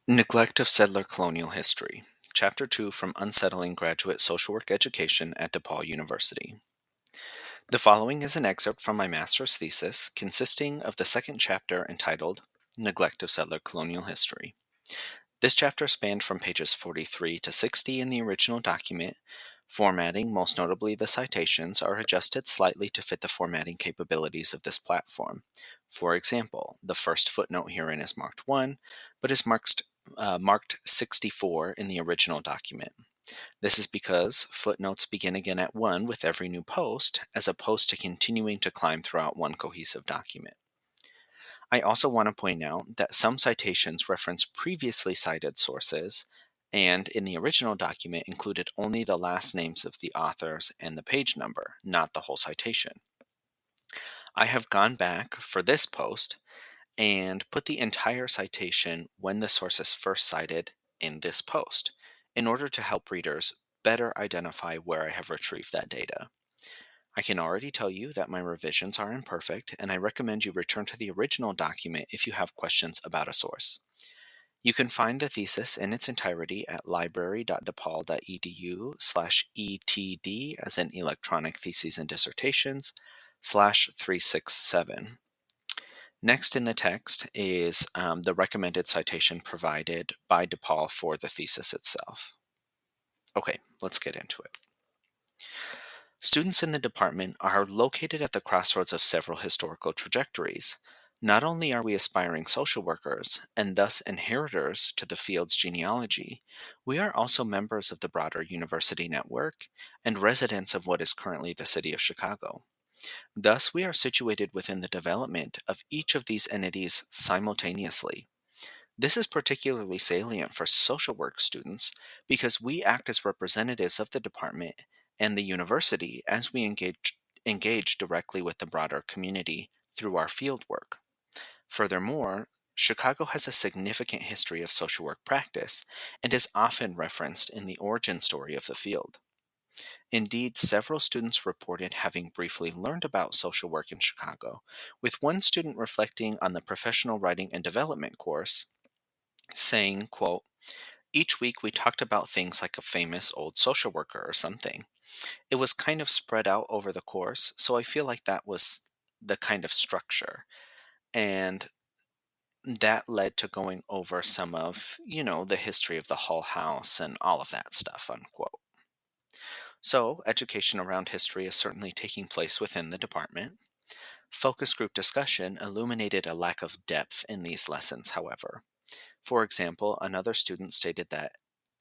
Neglect of Settler Colonial History, Chapter 2 from Unsettling Graduate Social Work Education at DePaul University. The following is an excerpt from my master's thesis consisting of the second chapter entitled Neglect of Settler Colonial History. This chapter spanned from pages 43 to 60 in the original document. Formatting, most notably the citations, are adjusted slightly to fit the formatting capabilities of this platform. For example, the first footnote herein is marked 1, but is marked 64 in the original document. This is because footnotes begin again at 1 with every new post, as opposed to continuing to climb throughout one cohesive document. I also want to point out that some citations reference previously cited sources, and in the original document included only the last names of the authors and the page number, not the whole citation. I have gone back for this post and put the entire citation when the source is first cited in this post, in order to help readers better identify where I have retrieved that data. I can already tell you that my revisions are imperfect, and I recommend you return to the original document if you have questions about a source. You can find the thesis in its entirety at library.depaul.edu/etd, as in Electronic Theses and Dissertations, /367. Next in the text is the recommended citation provided by DePaul for the thesis itself. Okay, let's get into it. Students in the department are located at the crossroads of several historical trajectories. Not only are we aspiring social workers, and thus inheritors to the field's genealogy, we are also members of the broader university network and residents of what is currently the city of Chicago. Thus, we are situated within the development of each of these entities simultaneously. This is particularly salient for social work students because we act as representatives of the department and the university as we engage directly with the broader community through our field work. Furthermore, Chicago has a significant history of social work practice and is often referenced in the origin story of the field. Indeed, several students reported having briefly learned about social work in Chicago, with one student reflecting on the professional writing and development course, saying, quote, "Each week we talked about things like a famous old social worker or something. It was kind of spread out over the course, so I feel like that was the kind of structure." And that led to going over some of, the history of the Hull House and all of that stuff, unquote. So, education around history is certainly taking place within the department. Focus group discussion illuminated a lack of depth in these lessons, however. For example, another student stated that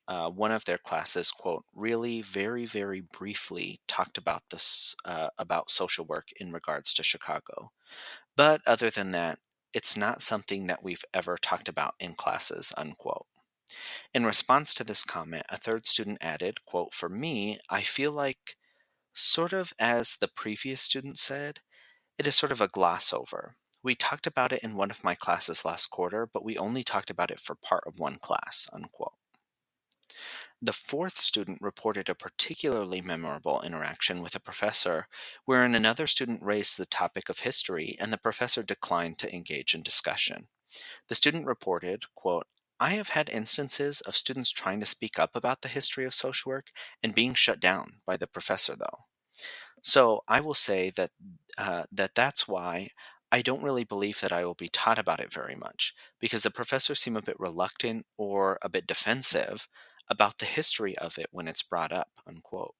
one of their classes, quote, really very, very briefly talked about this, about social work in regards to Chicago. But other than that, it's not something that we've ever talked about in classes, unquote. In response to this comment, a third student added, quote, "For me, I feel like, sort of as the previous student said, it is sort of a gloss over. We talked about it in one of my classes last quarter, but we only talked about it for part of one class," unquote. The fourth student reported a particularly memorable interaction with a professor, wherein another student raised the topic of history and the professor declined to engage in discussion. The student reported, quote, "I have had instances of students trying to speak up about the history of social work and being shut down by the professor, though. So I will say that's why I don't really believe that I will be taught about it very much, because the professors seem a bit reluctant or a bit defensive about the history of it when it's brought up," unquote.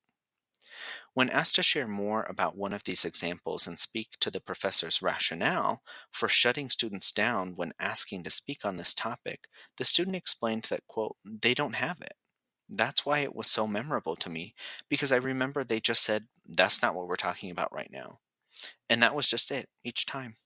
When asked to share more about one of these examples and speak to the professor's rationale for shutting students down when asking to speak on this topic, the student explained that, quote, "They don't have it. That's why it was so memorable to me, because I remember they just said, 'That's not what we're talking about right now.' And that was just it, each time."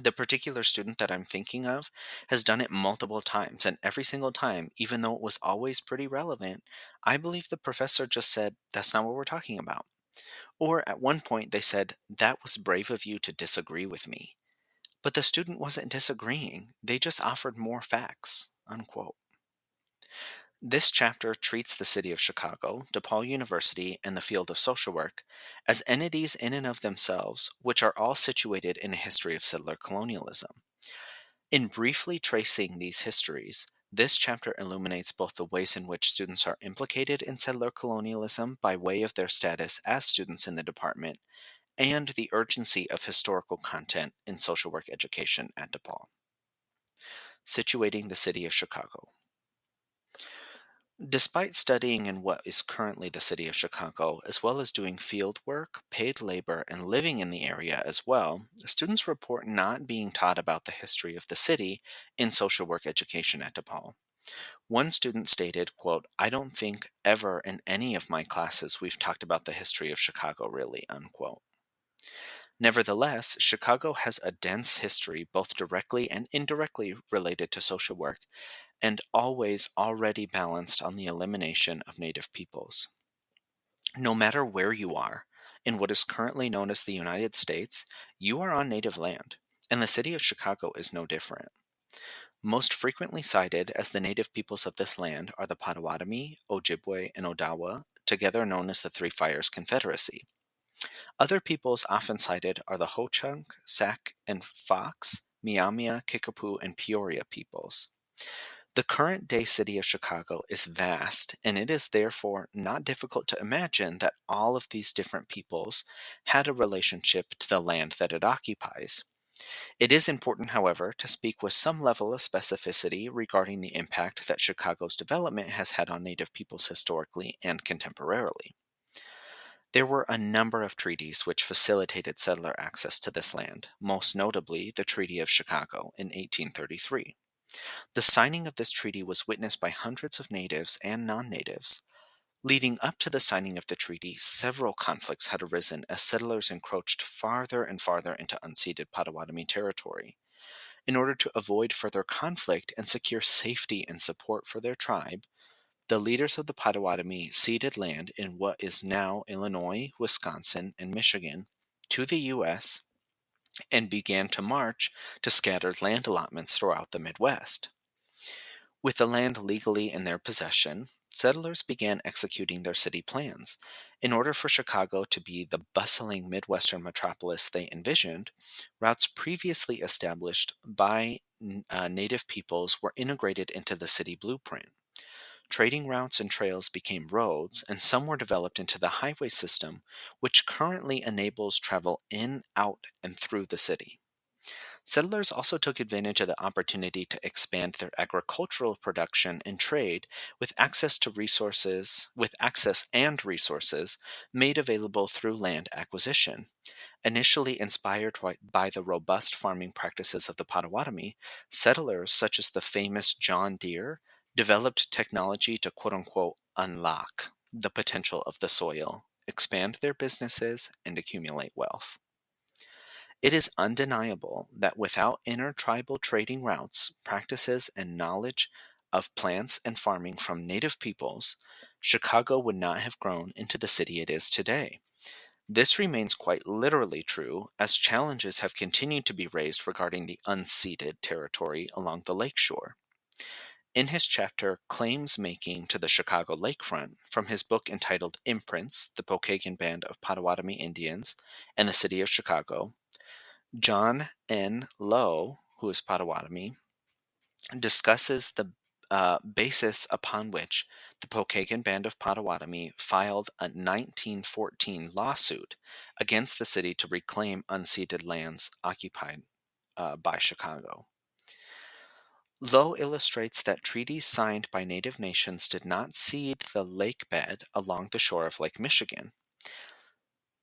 The particular student that I'm thinking of has done it multiple times, and every single time, even though it was always pretty relevant, I believe the professor just said, "That's not what we're talking about." Or at one point they said, "That was brave of you to disagree with me." But the student wasn't disagreeing, they just offered more facts, unquote. This chapter treats the city of Chicago, DePaul University, and the field of social work as entities in and of themselves, which are all situated in a history of settler colonialism. In briefly tracing these histories, This chapter illuminates both the ways in which students are implicated in settler colonialism by way of their status as students in the department and the urgency of historical content in social work education at DePaul. Situating the city of Chicago. Despite studying in what is currently the city of Chicago, as well as doing field work, paid labor, and living in the area as well, students report not being taught about the history of the city in social work education at DePaul. One student stated, quote, "I don't think ever in any of my classes we've talked about the history of Chicago really," unquote. Nevertheless, Chicago has a dense history both directly and indirectly related to social work, and always already balanced on the elimination of Native peoples. No matter where you are, in what is currently known as the United States, you are on Native land, and the city of Chicago is no different. Most frequently cited as the native peoples of this land are the Potawatomi, Ojibwe, and Odawa, together known as the Three Fires Confederacy. Other peoples often cited are the Ho-Chunk, Sac and Fox, Miamia, Kickapoo, and Peoria peoples. The current day city of Chicago is vast, and it is therefore not difficult to imagine that all of these different peoples had a relationship to the land that it occupies. It is important, however, to speak with some level of specificity regarding the impact that Chicago's development has had on Native peoples historically and contemporarily. There were a number of treaties which facilitated settler access to this land, most notably the Treaty of Chicago in 1833. The signing of this treaty was witnessed by hundreds of natives and non-natives. Leading up to the signing of the treaty, several conflicts had arisen as settlers encroached farther and farther into unceded Potawatomi territory. In order to avoid further conflict and secure safety and support for their tribe, the leaders of the Potawatomi ceded land in what is now Illinois, Wisconsin, and Michigan to the U.S. and began to march to scattered land allotments throughout the Midwest. With the land legally in their possession, settlers began executing their city plans. In order for Chicago to be the bustling Midwestern metropolis they envisioned, routes previously established by native peoples were integrated into the city blueprint. Trading routes and trails became roads, and some were developed into the highway system, which currently enables travel in, out, and through the city. Settlers also took advantage of the opportunity to expand their agricultural production and trade with access and resources made available through land acquisition. Initially inspired by the robust farming practices of the Potawatomi, settlers such as the famous John Deere developed technology to quote unquote unlock the potential of the soil, expand their businesses, and accumulate wealth. It is undeniable that without intertribal trading routes, practices, and knowledge of plants and farming from native peoples, Chicago would not have grown into the city it is today. This remains quite literally true, as challenges have continued to be raised regarding the unceded territory along the lakeshore. In his chapter Claims Making to the Chicago Lakefront, from his book entitled Imprints, The Pokagon Band of Potawatomi Indians and the City of Chicago, John N. Lowe, who is Potawatomi, discusses the basis upon which the Pokagon Band of Potawatomi filed a 1914 lawsuit against the city to reclaim unceded lands occupied by Chicago. Lowe illustrates that treaties signed by native nations did not cede the lake bed along the shore of Lake Michigan.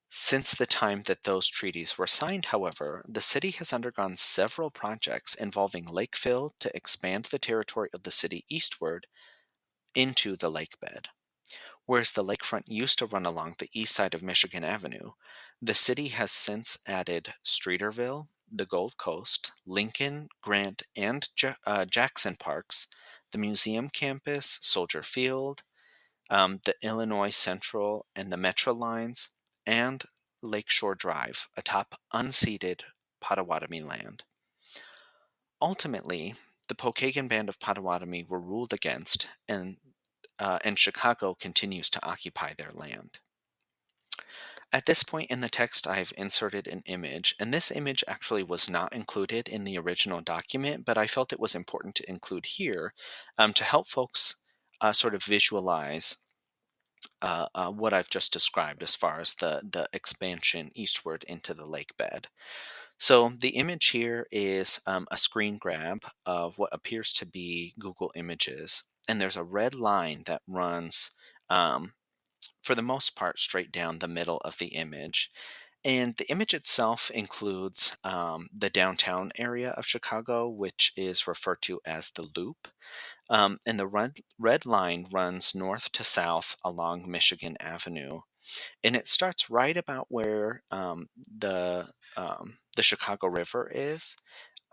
Since the time that those treaties were signed, however, the city has undergone several projects involving lake fill to expand the territory of the city eastward into the lake bed. Whereas the lakefront used to run along the east side of Michigan Avenue, the city has since added Streeterville, the Gold Coast, Lincoln, Grant, and Jackson parks, the museum campus, Soldier Field, the Illinois Central and the Metro lines, and Lakeshore Drive, atop unceded Potawatomi land. Ultimately, the Pokagon Band of Potawatomi were ruled against, and Chicago continues to occupy their land. At this point in the text, I've inserted an image, and this image actually was not included in the original document, but I felt it was important to include here to help folks sort of visualize what I've just described as far as the expansion eastward into the lake bed. So the image here is a screen grab of what appears to be Google Images, and there's a red line that runs. For the most part, straight down the middle of the image. And the image itself includes the downtown area of Chicago, which is referred to as the Loop. And the red line runs north to south along Michigan Avenue. And it starts right about where the Chicago River is.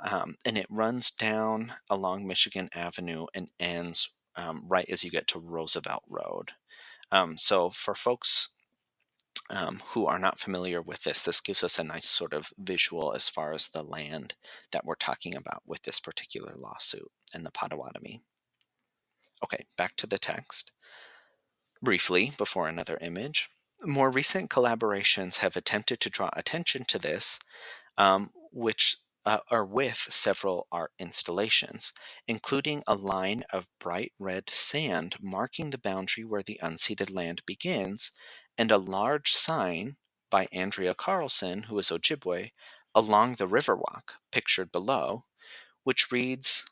And it runs down along Michigan Avenue and ends right as you get to Roosevelt Road. So for folks who are not familiar with this gives us a nice sort of visual as far as the land that we're talking about with this particular lawsuit and the Potawatomi. Okay, back to the text. Briefly, before another image, more recent collaborations have attempted to draw attention to this, which are with several art installations, including a line of bright red sand marking the boundary where the unceded land begins, and a large sign by Andrea Carlson, who is Ojibwe, along the Riverwalk, pictured below, which reads,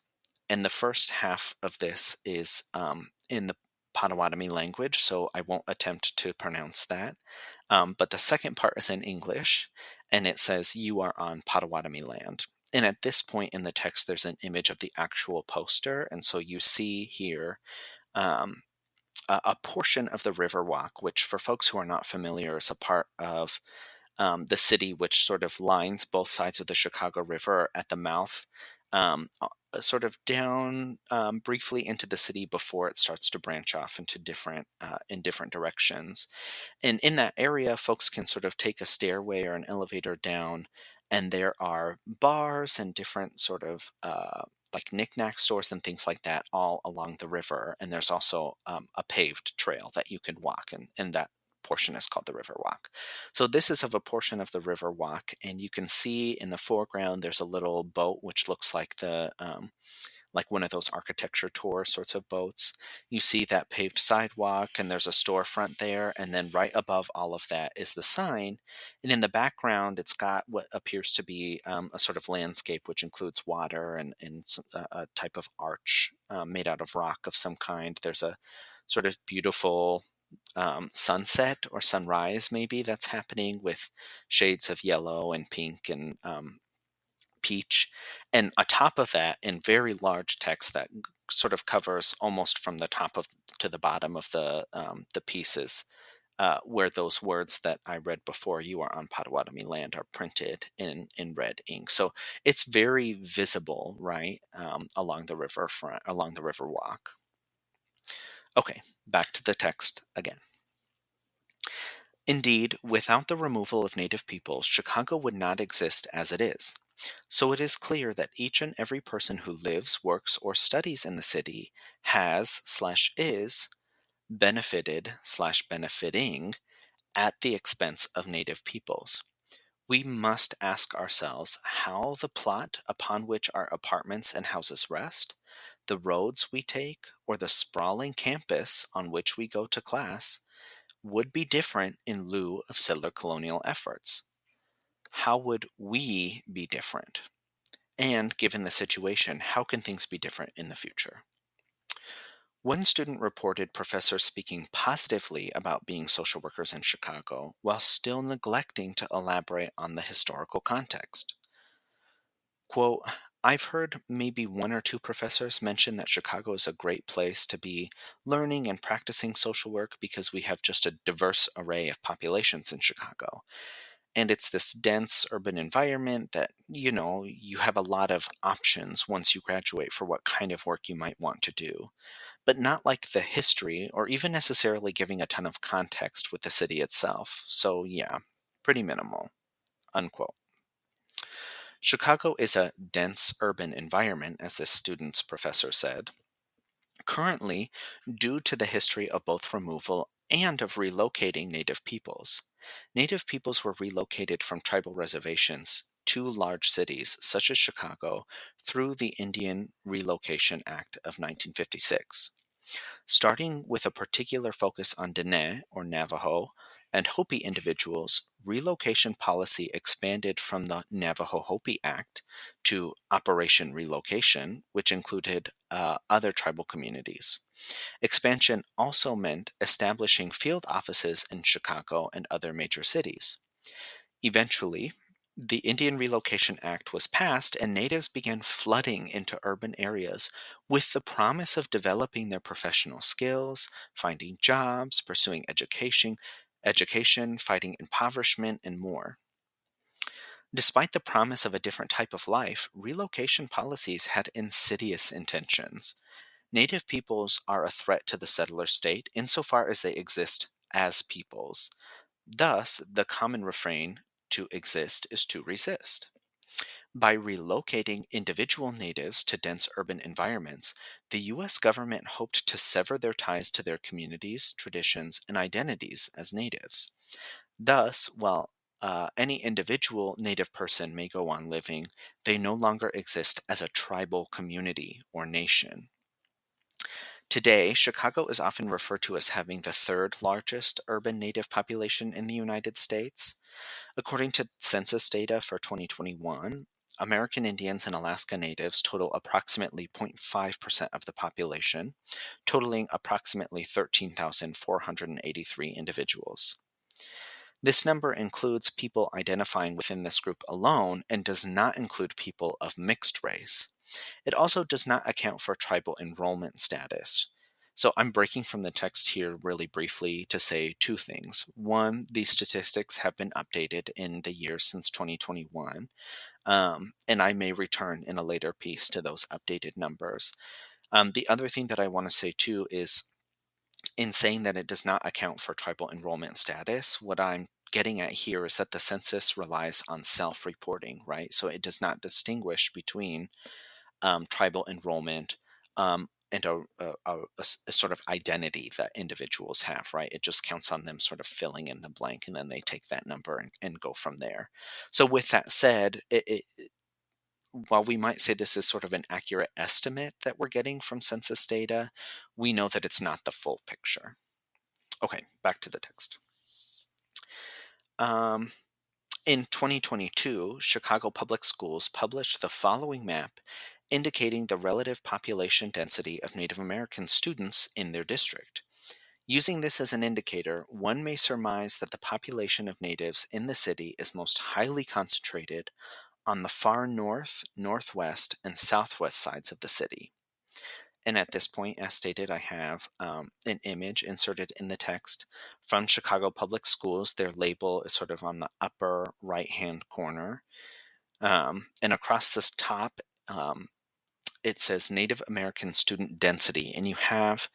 and the first half of this is in the Potawatomi language, so I won't attempt to pronounce that. But the second part is in English, and it says, "You are on Potawatomi land." And at this point in the text, there's an image of the actual poster, and so you see here um, a portion of the Riverwalk, which for folks who are not familiar is a part of the city, which sort of lines both sides of the Chicago River at the mouth, sort of down briefly into the city before it starts to branch off into different in different directions. And in that area, folks can sort of take a stairway or an elevator down, and there are bars and different sort of like knickknack stores and things like that all along the river. And there's also a paved trail that you can walk, and that portion is called the River Walk. So this is of a portion of the River Walk, and you can see in the foreground there's a little boat which looks like the like one of those architecture tour sorts of boats. You see that paved sidewalk, and there's a storefront there. And then right above all of that is the sign. And in the background, it's got what appears to be a sort of landscape, which includes water and a type of arch made out of rock of some kind. There's a sort of beautiful sunset or sunrise, maybe, that's happening with shades of yellow and pink and peach. And atop of that, in very large text that sort of covers almost from the top of to the bottom of the pieces, where those words that I read before, "You are on Potawatomi land," are printed in red ink. So it's very visible, right, along the riverfront, along the river walk. Okay, back to the text again. Indeed, without the removal of Native peoples, Chicago would not exist as it is. So it is clear that each and every person who lives, works, or studies in the city has/is benefited/benefiting at the expense of Native peoples. We must ask ourselves how the plot upon which our apartments and houses rest, the roads we take, or the sprawling campus on which we go to class would be different in lieu of settler colonial efforts. How would we be different? And given the situation, how can things be different in the future? One student reported professors speaking positively about being social workers in Chicago while still neglecting to elaborate on the historical context. Quote, "I've heard maybe one or two professors mention that Chicago is a great place to be learning and practicing social work because we have just a diverse array of populations in Chicago. And it's this dense urban environment that, you have a lot of options once you graduate for what kind of work you might want to do, but not like the history or even necessarily giving a ton of context with the city itself. So, yeah, pretty minimal." Unquote. Chicago is a dense urban environment, as this student's professor said. Currently, due to the history of both removal and of relocating Native peoples. Native peoples were relocated from tribal reservations to large cities such as Chicago through the Indian Relocation Act of 1956. Starting with a particular focus on Diné or Navajo and Hopi individuals, relocation policy expanded from the Navajo Hopi Act to Operation Relocation, which included other tribal communities. Expansion also meant establishing field offices in Chicago and other major cities. Eventually, the Indian Relocation Act was passed and natives began flooding into urban areas with the promise of developing their professional skills, finding jobs, pursuing education, fighting impoverishment, and more. Despite the promise of a different type of life, relocation policies had insidious intentions. Native peoples are a threat to the settler state insofar as they exist as peoples. Thus, the common refrain, to exist is to resist. By relocating individual natives to dense urban environments, the U.S. government hoped to sever their ties to their communities, traditions, and identities as natives. Thus, while any individual native person may go on living, they no longer exist as a tribal community or nation. Today, Chicago is often referred to as having the third largest urban native population in the United States. According to census data for 2021, American Indians and Alaska Natives total approximately 0.5% of the population, totaling approximately 13,483 individuals. This number includes people identifying within this group alone and does not include people of mixed race. It also does not account for tribal enrollment status. So I'm breaking from the text here really briefly to say two things. One, these statistics have been updated in the years since 2021, and I may return in a later piece to those updated numbers. The other thing that I want to say too is in saying that it does not account for tribal enrollment status, what I'm getting at here is that the census relies on self-reporting, right? So it does not distinguish between tribal enrollment and a sort of identity that individuals have, right? It just counts on them sort of filling in the blank, and then they take that number and go from there. So with that said, while we might say this is sort of an accurate estimate that we're getting from census data, we know that it's not the full picture. Okay, back to the text. Um, In 2022, Chicago Public Schools published the following map indicating the relative population density of Native American students in their district. Using this as an indicator, one may surmise that the population of natives in the city is most highly concentrated on the far north, northwest, and southwest sides of the city. And at this point, as stated, I have an image inserted in the text from Chicago Public Schools. Their label is sort of on the upper right-hand corner. And across this top, it says Native American student density. And you have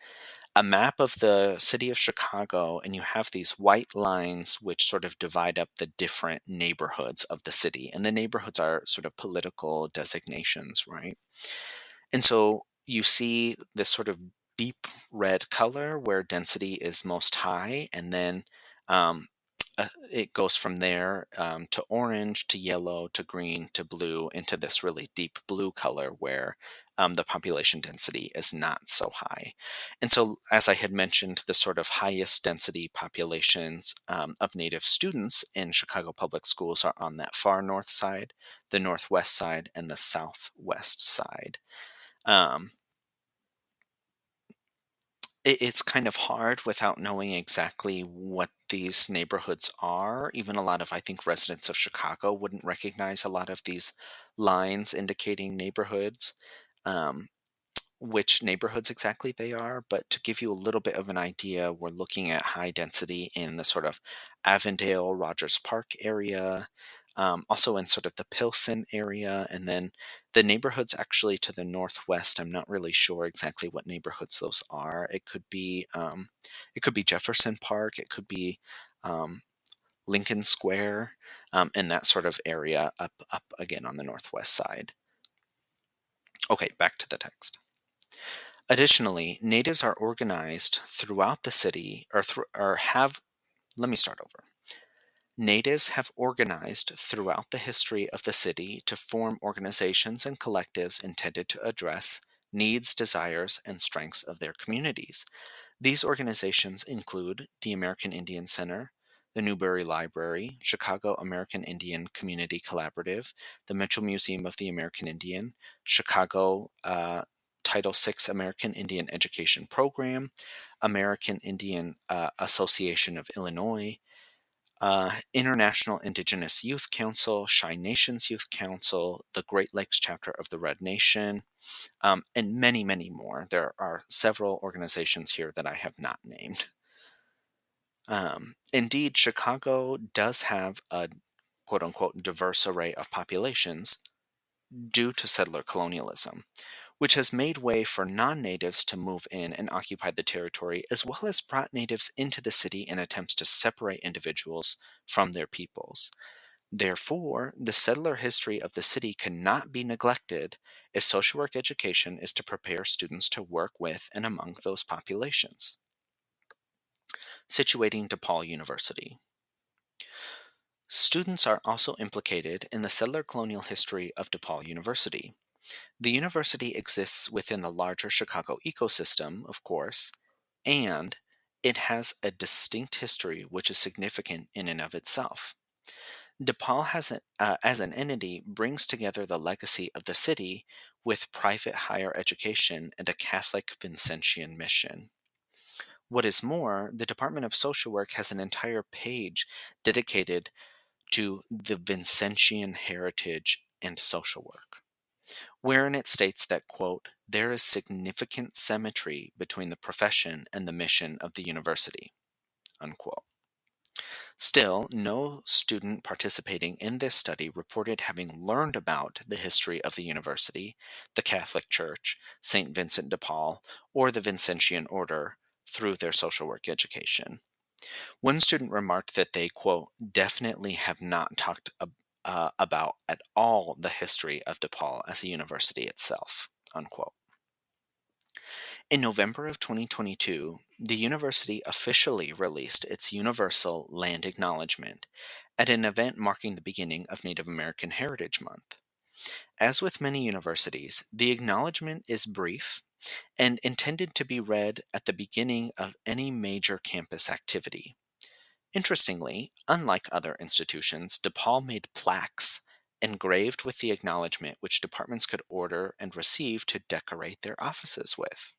a map of the city of Chicago, and you have these white lines which sort of divide up the different neighborhoods of the city. And the neighborhoods are sort of political designations, right? And so you see this sort of deep red color where density is most high, and then um, it goes from there to orange, to yellow, to green, to blue, into this really deep blue color where the population density is not so high. And so, as I had mentioned, the sort of highest density populations of Native students in Chicago Public Schools are on that far north side, the northwest side, and the southwest side. Um, it's kind of hard without knowing exactly what these neighborhoods are. Even a lot of, I think, residents of Chicago wouldn't recognize a lot of these lines indicating neighborhoods. Um, which neighborhoods exactly they are, but to give you a little bit of an idea, we're looking at high density in the sort of Avondale, Rogers Park area, also in sort of the Pilsen area, and then the neighborhoods actually to the northwest. I'm not really sure exactly what neighborhoods those are. It could be Jefferson Park, it could be um, Lincoln Square, and that sort of area up again on the northwest side. Okay, back to the text. Additionally, natives are organized throughout the city, or have, let me start over. Natives have organized throughout the history of the city to form organizations and collectives intended to address needs, desires, and strengths of their communities. These organizations include the American Indian Center, the Newberry Library, Chicago American Indian Community Collaborative, the Mitchell Museum of the American Indian, Chicago Title VI American Indian Education Program, American Indian Association of Illinois, International Indigenous Youth Council, Chi Nations Youth Council, the Great Lakes chapter of the Red Nation, and many, many more. There are several organizations here that I have not named. Indeed, Chicago does have a quote unquote diverse array of populations due to settler colonialism, which has made way for non natives to move in and occupy the territory, as well as brought natives into the city in attempts to separate individuals from their peoples. Therefore, the settler history of the city cannot be neglected if social work education is to prepare students to work with and among those populations. Situating DePaul University. Students are also implicated in the settler colonial history of DePaul University. The university exists within the larger Chicago ecosystem, of course, and it has a distinct history which is significant in and of itself. DePaul as an entity brings together the legacy of the city with private higher education and a Catholic Vincentian mission. What is more, the Department of Social Work has an entire page dedicated to the Vincentian heritage and social work, wherein it states that, quote, there is significant symmetry between the profession and the mission of the university, unquote. Still, no student participating in this study reported having learned about the history of the university, the Catholic Church, St. Vincent de Paul, or the Vincentian Order through their social work education. One student remarked that they, quote, definitely have not talked about at all the history of DePaul as a university itself, unquote. In November of 2022, the university officially released its Universal Land Acknowledgement at an event marking the beginning of Native American Heritage Month. As with many universities, the acknowledgement is brief and intended to be read at the beginning of any major campus activity. Interestingly, unlike other institutions, DePaul made plaques engraved with the acknowledgement which departments could order and receive to decorate their offices with.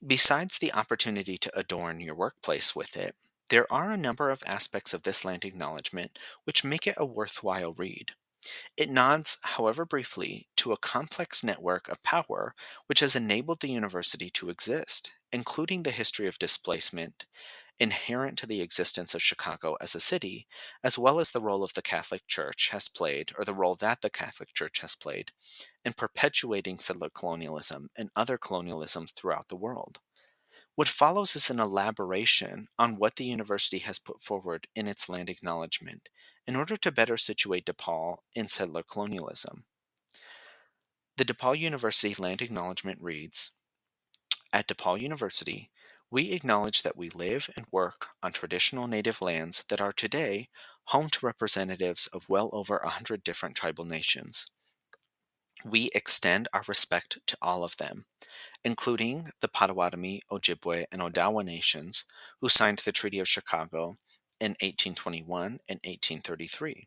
Besides the opportunity to adorn your workplace with it, there are a number of aspects of this land acknowledgement which make it a worthwhile read. It nods, however briefly, to a complex network of power which has enabled the university to exist, including the history of displacement inherent to the existence of Chicago as a city, as well as the role of the Catholic Church has played, or the role that the Catholic Church has played, in perpetuating settler colonialism and other colonialisms throughout the world. What follows is an elaboration on what the university has put forward in its land acknowledgement in order to better situate DePaul in settler colonialism. The DePaul University land acknowledgement reads, at DePaul University, we acknowledge that we live and work on traditional native lands that are today home to representatives of well over 100 different tribal nations. We extend our respect to all of them, including the Potawatomi, Ojibwe, and Odawa nations who signed the Treaty of Chicago in 1821 and 1833.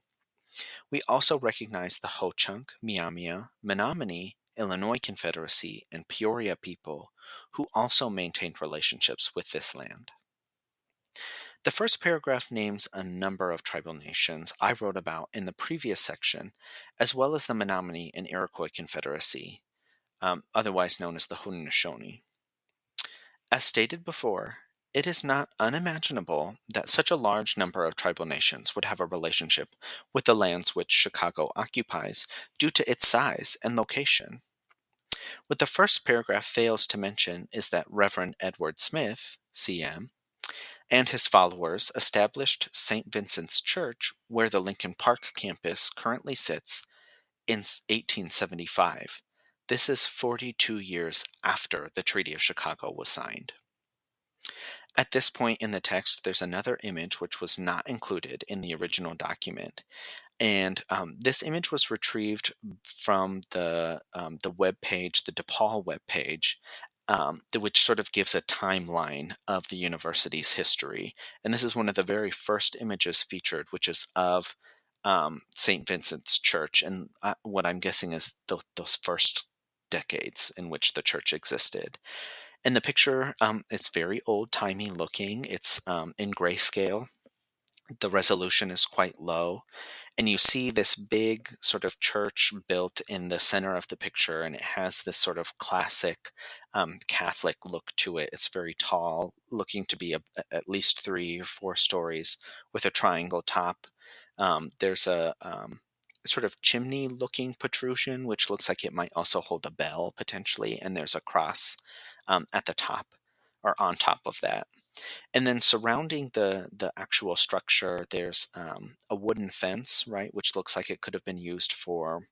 We also recognize the Ho-Chunk, Miamia, Menominee, Illinois Confederacy, and Peoria people who also maintained relationships with this land. The first paragraph names a number of tribal nations I wrote about in the previous section, as well as the Menominee and Iroquois Confederacy, otherwise known as the Haudenosaunee. As stated before, it is not unimaginable that such a large number of tribal nations would have a relationship with the lands which Chicago occupies due to its size and location. What the first paragraph fails to mention is that Reverend Edward Smith, CM, and his followers established St. Vincent's Church, where the Lincoln Park campus currently sits, in 1875, This is 42 years after the Treaty of Chicago was signed. At this point in the text, there's another image which was not included in the original document. And this image was retrieved from the web page, the DePaul web page, which sort of gives a timeline of the university's history. And this is one of the very first images featured, which is of St. Vincent's Church, and what I'm guessing is those first decades in which the church existed. And the picture is very old-timey looking. It's in grayscale. The resolution is quite low, and you see this big sort of church built in the center of the picture, and it has this sort of classic Catholic look to it. It's very tall, looking to be at least 3 or 4 stories, with a triangle top. There's a sort of chimney looking protrusion, which looks like it might also hold a bell potentially, and there's a cross at the top, or on top of that. And then surrounding the actual structure, there's a wooden fence, right, which looks like it could have been used for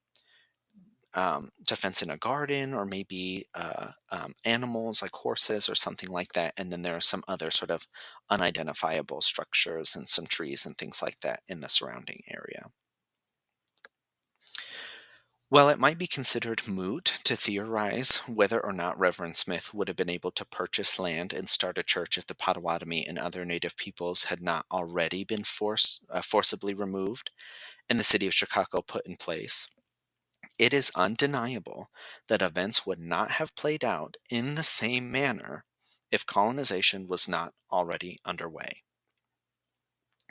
to fence in a garden, or maybe animals like horses or something like that. And then there are some other sort of unidentifiable structures and some trees and things like that in the surrounding area. While it might be considered moot to theorize whether or not Reverend Smith would have been able to purchase land and start a church if the Potawatomi and other native peoples had not already been forcibly removed and the city of Chicago put in place, it is undeniable that events would not have played out in the same manner if colonization was not already underway.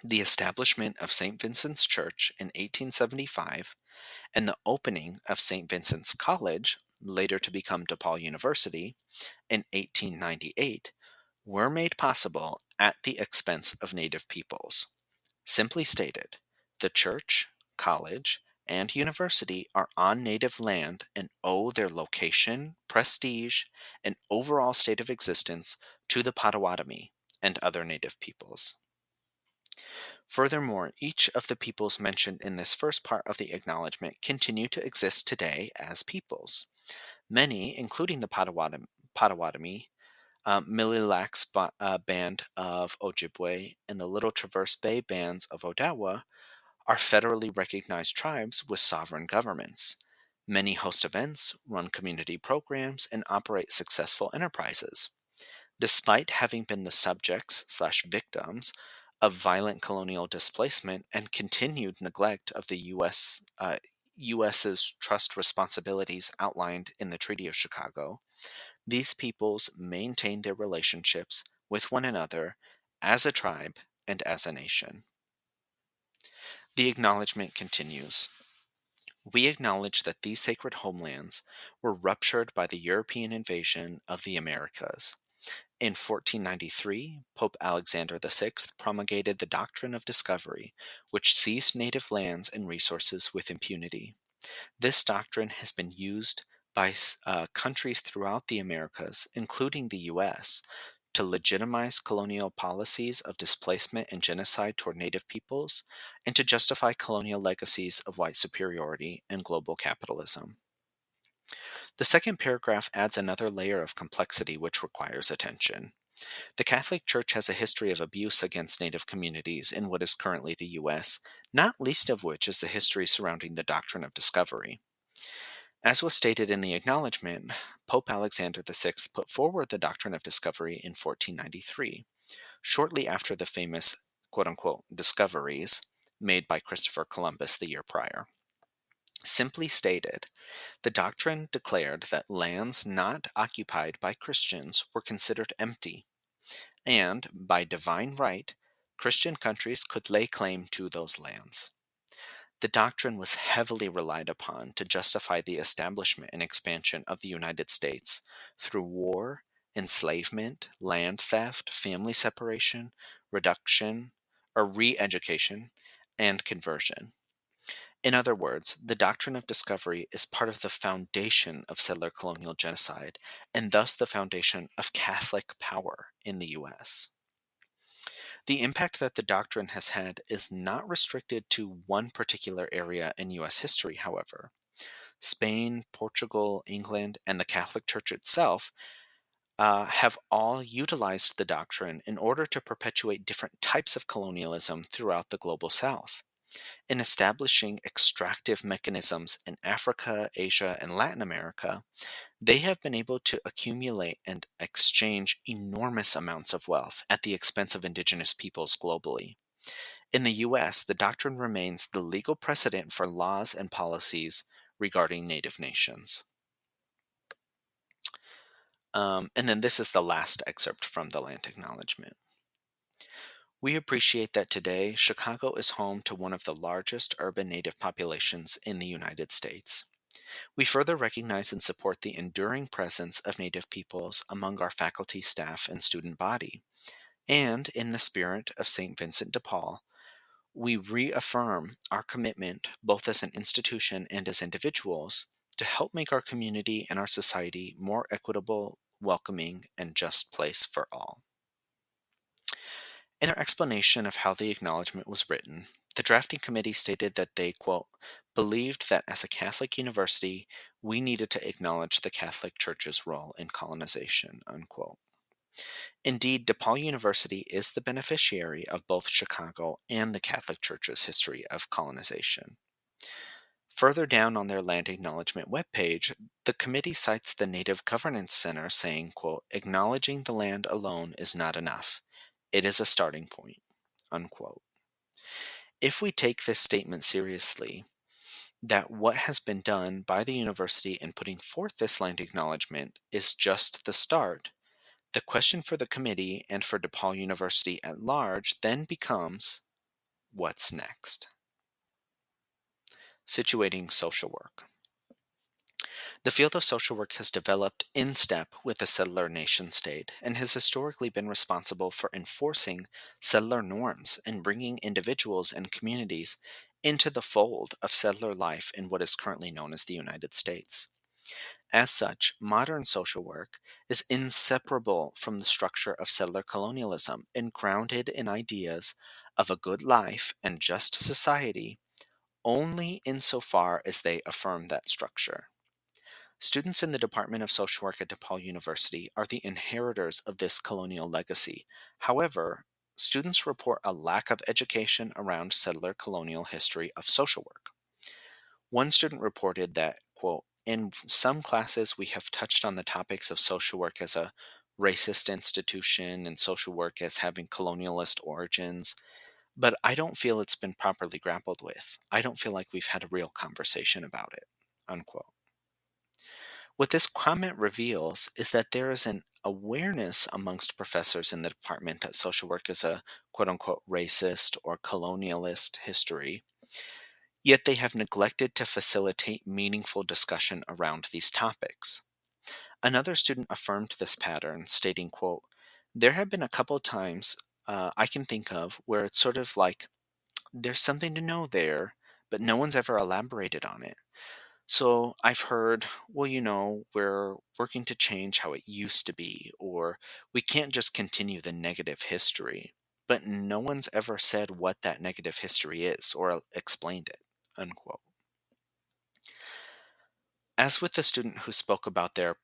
The establishment of St. Vincent's Church in 1875 and the opening of St. Vincent's College, later to become DePaul University, in 1898 were made possible at the expense of Native peoples. Simply stated, the church, college, and university are on Native land and owe their location, prestige, and overall state of existence to the Potawatomi and other Native peoples. Furthermore, each of the peoples mentioned in this first part of the acknowledgement continue to exist today as peoples. Many, including the Potawatomi, Mililak's band of Ojibwe, and the Little Traverse Bay bands of Odawa, are federally recognized tribes with sovereign governments. Many host events, run community programs, and operate successful enterprises. Despite having been the subjects/victims of violent colonial displacement and continued neglect of the U.S.'s trust responsibilities outlined in the Treaty of Chicago, these peoples maintain their relationships with one another as a tribe and as a nation. The acknowledgement continues. We acknowledge that these sacred homelands were ruptured by the European invasion of the Americas. In 1493, Pope Alexander VI promulgated the doctrine of discovery, which seized native lands and resources with impunity. This doctrine has been used by countries throughout the Americas, including the U.S., to legitimize colonial policies of displacement and genocide toward native peoples, and to justify colonial legacies of white superiority and global capitalism. The second paragraph adds another layer of complexity which requires attention. The Catholic Church has a history of abuse against Native communities in what is currently the U.S., not least of which is the history surrounding the doctrine of discovery. As was stated in the acknowledgement, Pope Alexander VI put forward the doctrine of discovery in 1493, shortly after the famous quote-unquote discoveries made by Christopher Columbus the year prior. Simply stated, the doctrine declared that lands not occupied by Christians were considered empty, and, by divine right, Christian countries could lay claim to those lands. The doctrine was heavily relied upon to justify the establishment and expansion of the United States through war, enslavement, land theft, family separation, reduction, or re-education, and conversion. In other words, the doctrine of discovery is part of the foundation of settler colonial genocide, and thus the foundation of Catholic power in the U.S. The impact that the doctrine has had is not restricted to one particular area in U.S. history, however. Spain, Portugal, England, and the Catholic Church itself have all utilized the doctrine in order to perpetuate different types of colonialism throughout the global south. In establishing extractive mechanisms in Africa, Asia, and Latin America, they have been able to accumulate and exchange enormous amounts of wealth at the expense of indigenous peoples globally. In the US, the doctrine remains the legal precedent for laws and policies regarding Native nations. And then this is the last excerpt from the land acknowledgement. We appreciate that today Chicago is home to one of the largest urban Native populations in the United States. We further recognize and support the enduring presence of Native peoples among our faculty, staff, and student body. And in the spirit of St. Vincent de Paul, we reaffirm our commitment, both as an institution and as individuals, to help make our community and our society more equitable, welcoming, and just place for all. In their explanation of how the acknowledgement was written, the drafting committee stated that they, quote, believed that as a Catholic university, we needed to acknowledge the Catholic Church's role in colonization, unquote. Indeed, DePaul University is the beneficiary of both Chicago and the Catholic Church's history of colonization. Further down on their land acknowledgement webpage, the committee cites the Native Governance Center saying, quote, acknowledging the land alone is not enough. It is a starting point, unquote. If we take this statement seriously, that what has been done by the university in putting forth this land acknowledgement is just the start, the question for the committee and for DePaul University at large then becomes, what's next? Situating social work. The field of social work has developed in step with the settler nation state and has historically been responsible for enforcing settler norms and bringing individuals and communities into the fold of settler life in what is currently known as the United States. As such, modern social work is inseparable from the structure of settler colonialism and grounded in ideas of a good life and just society only insofar as they affirm that structure. Students in the Department of Social Work at DePaul University are the inheritors of this colonial legacy. However, students report a lack of education around settler colonial history of social work. One student reported that, quote, in some classes we have touched on the topics of social work as a racist institution and social work as having colonialist origins, but I don't feel it's been properly grappled with. I don't feel like we've had a real conversation about it, unquote. What this comment reveals is that there is an awareness amongst professors in the department that social work is a quote unquote racist or colonialist history, yet they have neglected to facilitate meaningful discussion around these topics. Another student affirmed this pattern, stating, quote, there have been a couple times I can think of where it's sort of like there's something to know there, but no one's ever elaborated on it. So I've heard, well, we're working to change how it used to be, or we can't just continue the negative history. But no one's ever said what that negative history is or explained it, unquote. As with the student who spoke about their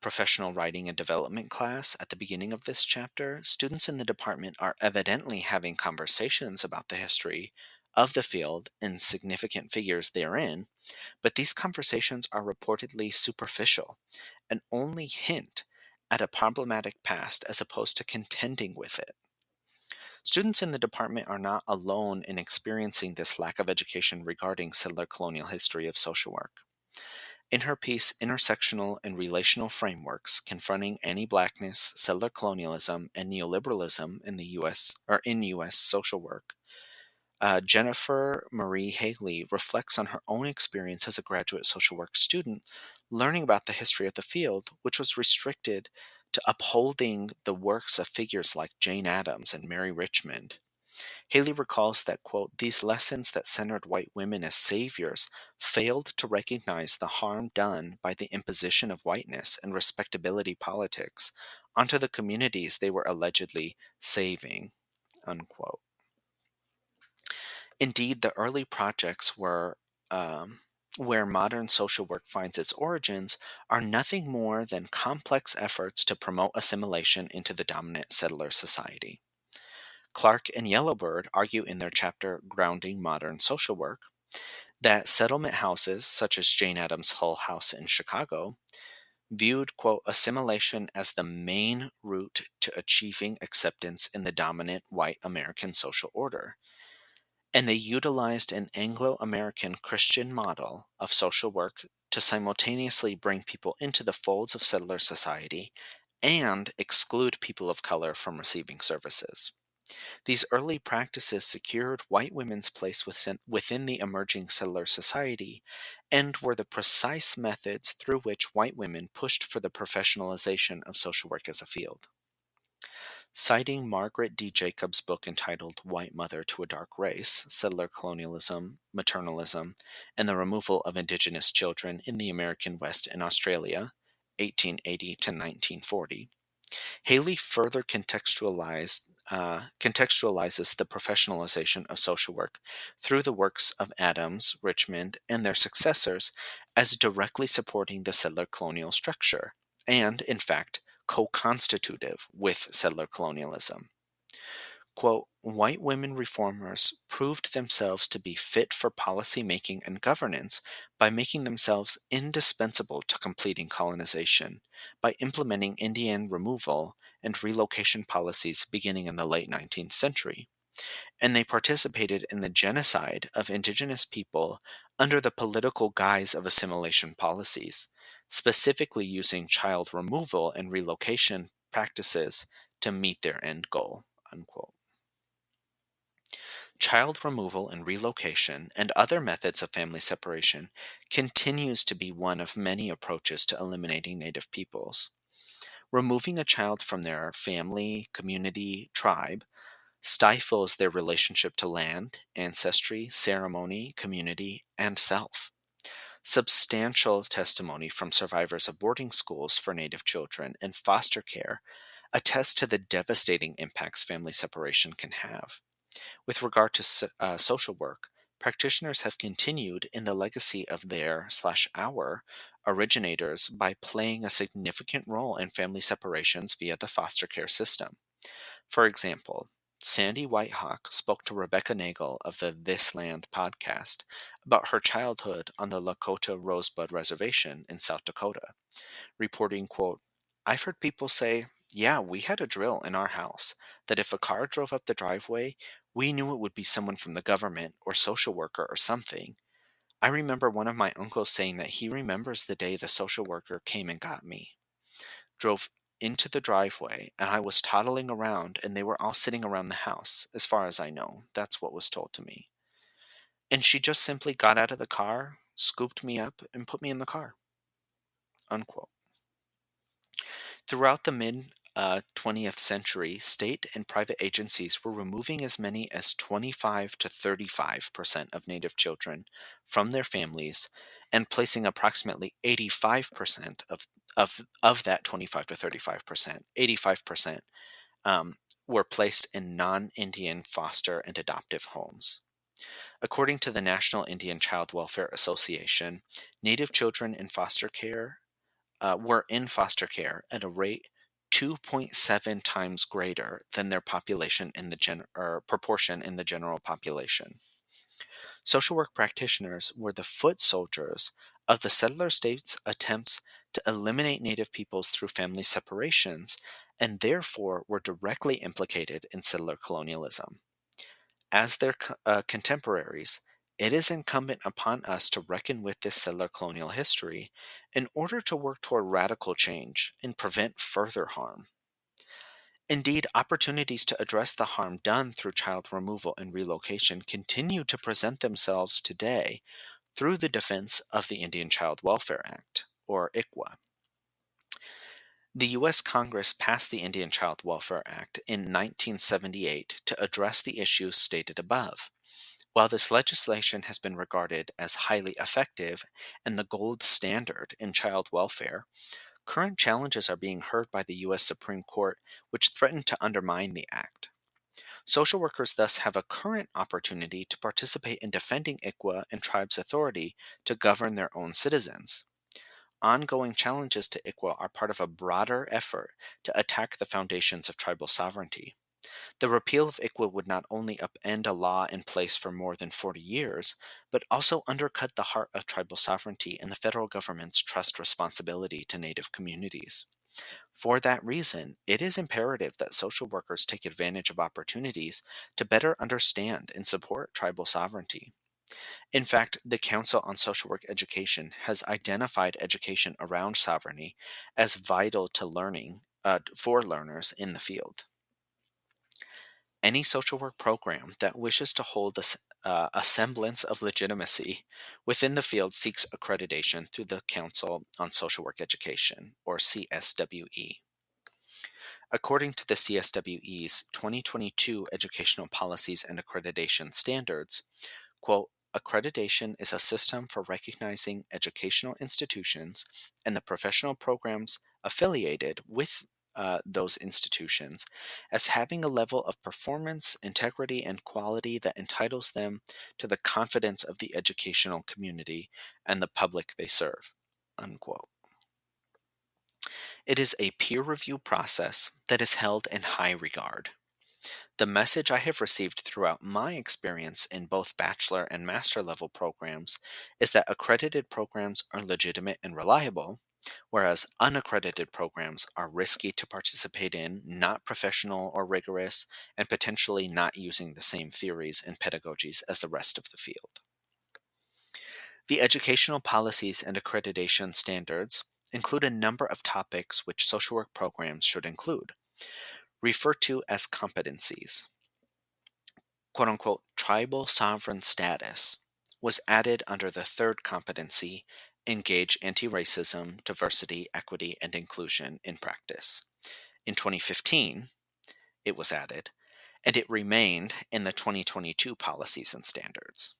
professional writing and development class at the beginning of this chapter, students in the department are evidently having conversations about the history of the field and significant figures therein, but these conversations are reportedly superficial and only hint at a problematic past as opposed to contending with it. Students in the department are not alone in experiencing this lack of education regarding settler colonial history of social work. In her piece, Intersectional and Relational Frameworks Confronting Anti-Blackness, Settler Colonialism, and Neoliberalism in the U.S. Social Work, Jennifer Marie Haley reflects on her own experience as a graduate social work student, learning about the history of the field, which was restricted to upholding the works of figures like Jane Addams and Mary Richmond. Haley recalls that, quote, these lessons that centered white women as saviors failed to recognize the harm done by the imposition of whiteness and respectability politics onto the communities they were allegedly saving, unquote. Indeed, the early projects were where modern social work finds its origins, are nothing more than complex efforts to promote assimilation into the dominant settler society. Clark and Yellowbird argue in their chapter Grounding Modern Social Work that settlement houses, such as Jane Addams' Hull House in Chicago, viewed, quote, assimilation as the main route to achieving acceptance in the dominant white American social order. And they utilized an Anglo American Christian model of social work to simultaneously bring people into the folds of settler society and exclude people of color from receiving services. These early practices secured white women's place within the emerging settler society and were the precise methods through which white women pushed for the professionalization of social work as a field. Citing Margaret D. Jacobs' book entitled White Mother to a Dark Race: Settler Colonialism, Maternalism, and the Removal of Indigenous Children in the American West and Australia, 1880 to 1940, Haley further contextualizes the professionalization of social work through the works of Adams, Richmond, and their successors as directly supporting the settler colonial structure, and, in fact, co-constitutive with settler colonialism. Quote, white women reformers proved themselves to be fit for policy making and governance by making themselves indispensable to completing colonization, by implementing Indian removal and relocation policies beginning in the late 19th century. And they participated in the genocide of indigenous people under the political guise of assimilation policies, specifically using child removal and relocation practices to meet their end goal. Unquote. Child removal and relocation and other methods of family separation continues to be one of many approaches to eliminating Native peoples. Removing a child from their family, community, tribe stifles their relationship to land, ancestry, ceremony, community, and self. Substantial testimony from survivors of boarding schools for Native children and foster care attests to the devastating impacts family separation can have. With regard to social work, practitioners have continued in the legacy of their/our originators by playing a significant role in family separations via the foster care system. For example, Sandy Whitehawk spoke to Rebecca Nagel of the This Land podcast about her childhood on the Lakota Rosebud Reservation in South Dakota, reporting, quote, I've heard people say, yeah, we had a drill in our house that if a car drove up the driveway, we knew it would be someone from the government or social worker or something. I remember one of my uncles saying that he remembers the day the social worker came and got me. Drove into the driveway, and I was toddling around, and they were all sitting around the house, as far as I know. That's what was told to me. And she just simply got out of the car, scooped me up, and put me in the car. Unquote. Throughout the mid 20th century, state and private agencies were removing as many as 25 to 35% of Native children from their families and placing approximately 85% of that 25 to 35%, 85% were placed in non-Indian foster and adoptive homes. According to the National Indian Child Welfare Association, Native children in foster care were in foster care at a rate 2.7 times greater than their population in the proportion in the general population. Social work practitioners were the foot soldiers of the settler states' attempts to eliminate Native peoples through family separations, and therefore were directly implicated in settler colonialism. As their contemporaries, it is incumbent upon us to reckon with this settler colonial history in order to work toward radical change and prevent further harm. Indeed, opportunities to address the harm done through child removal and relocation continue to present themselves today through the defense of the Indian Child Welfare Act, or ICWA. The U.S. Congress passed the Indian Child Welfare Act in 1978 to address the issues stated above. While this legislation has been regarded as highly effective and the gold standard in child welfare, current challenges are being heard by the U.S. Supreme Court which threaten to undermine the act. Social workers thus have a current opportunity to participate in defending ICWA and tribes' authority to govern their own citizens. Ongoing challenges to ICWA are part of a broader effort to attack the foundations of tribal sovereignty. The repeal of ICWA would not only upend a law in place for more than 40 years, but also undercut the heart of tribal sovereignty and the federal government's trust responsibility to Native communities. For that reason, it is imperative that social workers take advantage of opportunities to better understand and support tribal sovereignty. In fact, the Council on Social Work Education has identified education around sovereignty as vital to learning for learners in the field. Any social work program that wishes to hold a semblance of legitimacy within the field seeks accreditation through the Council on Social Work Education, or CSWE. According to the CSWE's 2022 Educational Policies and Accreditation Standards, quote, accreditation is a system for recognizing educational institutions and the professional programs affiliated with those institutions as having a level of performance, integrity, and quality that entitles them to the confidence of the educational community and the public they serve. Unquote. It is a peer review process that is held in high regard. The message I have received throughout my experience in both bachelor and master level programs is that accredited programs are legitimate and reliable, whereas unaccredited programs are risky to participate in, not professional or rigorous, and potentially not using the same theories and pedagogies as the rest of the field. The educational policies and accreditation standards include a number of topics which social work programs should include, referred to as competencies. Quote unquote, tribal sovereign status was added under the third competency, engage anti racism, diversity, equity, and inclusion in practice. In 2015, it was added, and it remained in the 2022 policies and standards.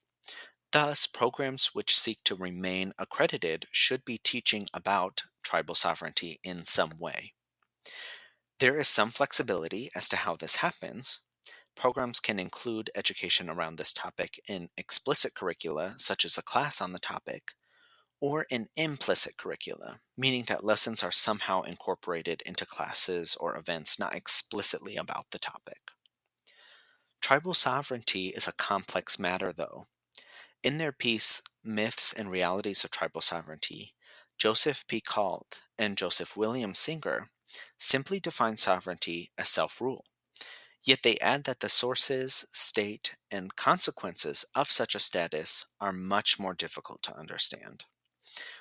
Thus, programs which seek to remain accredited should be teaching about tribal sovereignty in some way. There is some flexibility as to how this happens. Programs can include education around this topic in explicit curricula, such as a class on the topic, or in implicit curricula, meaning that lessons are somehow incorporated into classes or events not explicitly about the topic. Tribal sovereignty is a complex matter, though. In their piece, Myths and Realities of Tribal Sovereignty, Joseph P. Cald and Joseph William Singer simply define sovereignty as self rule. Yet they add that the sources, state, and consequences of such a status are much more difficult to understand.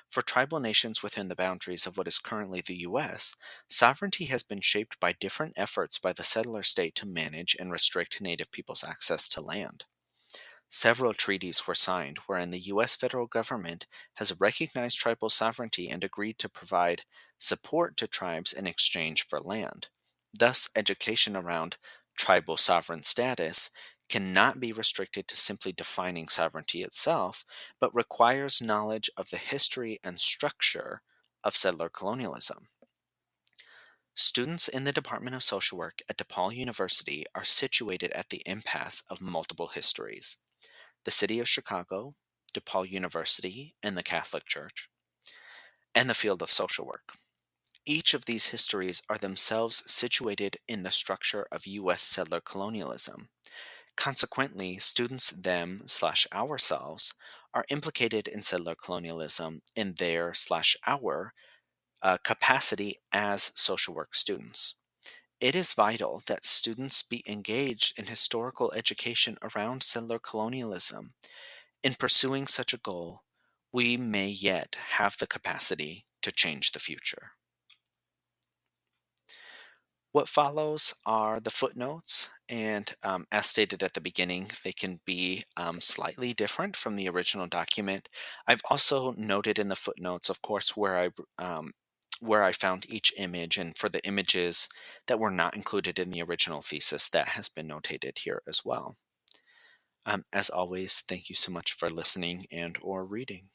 For tribal nations within the boundaries of what is currently the U.S., sovereignty has been shaped by different efforts by the settler state to manage and restrict Native people's access to land. Several treaties were signed wherein the U.S. federal government has recognized tribal sovereignty and agreed to provide support to tribes in exchange for land. Thus, education around tribal sovereign status cannot be restricted to simply defining sovereignty itself, but requires knowledge of the history and structure of settler colonialism. Students in the Department of Social Work at DePaul University are situated at the impasse of multiple histories: the City of Chicago, DePaul University, and the Catholic Church, and the field of social work. Each of these histories are themselves situated in the structure of U.S. settler colonialism. Consequently, students them/ourselves are implicated in settler colonialism in their/our capacity as social work students. It is vital that students be engaged in historical education around settler colonialism. In pursuing such a goal, we may yet have the capacity to change the future. What follows are the footnotes, and as stated at the beginning, they can be slightly different from the original document. I've also noted in the footnotes, of course, where I found each image, and for the images that were not included in the original thesis, that has been notated here as well. As always, thank you so much for listening and or reading.